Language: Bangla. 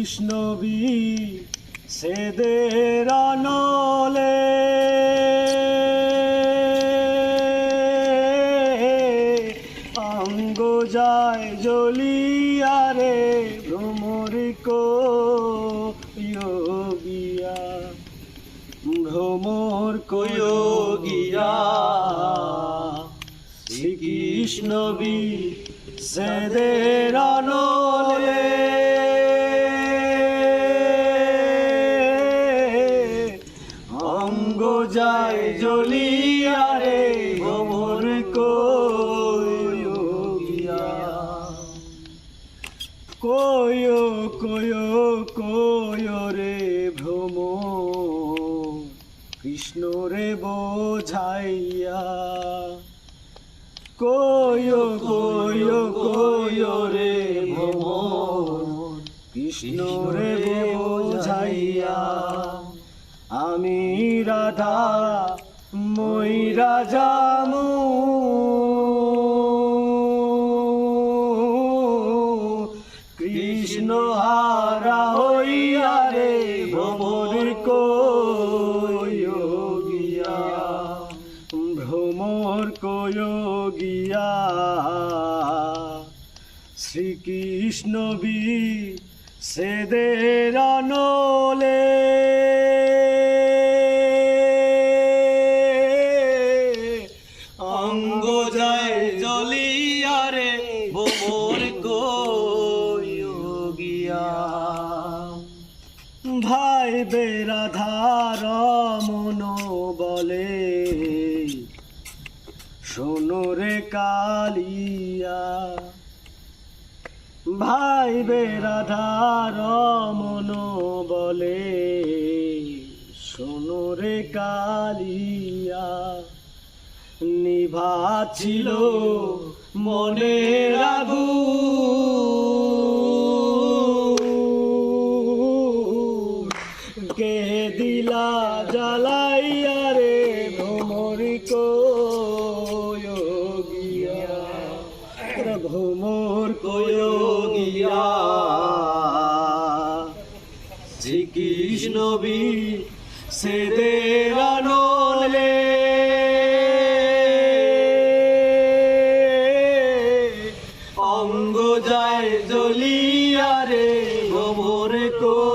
কৃষ্ণবি সেদের নলে অঙ্গ যায় জ্বলিয়ারে ভ্রমর কোয়োগিয়া ভ্রমর কোয়োগিয়া শ্রীকৃষ্ণবি সেদের নলে অঙ্গ যায় জ্বলিয়ারে ভ্রমর কোয়োগিয়া কোয়ো কোয়ো কোয়ো রে ভ্রমর কৃষ্ণ রে বোঝাইয়া কোয়ো কোয়ো কোয়ো রে ভ্রমর কৃষ্ণ রে বোঝাইয়া আমি রাধা ময়রা যামু কৃষ্ণ হারা হইয়া রে ভ্রমর কোয়োগিয়া ভ্রমর কোয়োগিয়া শ্রীকৃষ্ণবি সেদের নলে অঙ্গ যায় জ্বলিয়ারে ভ্রমর কোয়োগিয়া ভাই বেরাধার মন বলে শোনো রে কালিয়া ভাই বেরাধার মন বলে শোনো রে কালিয়া নিভাছিল মনের আগুন কে দিলা জ্বালাইয়া রে ভ্রমর কোয়োগিয়া ভ্রমর কোয়োগিয়া শ্রীকৃষ্ণবি সেদের নলে অঙ্গ যায় জ্বলিয়ারে ভ্রমর কোয়োগিয়া।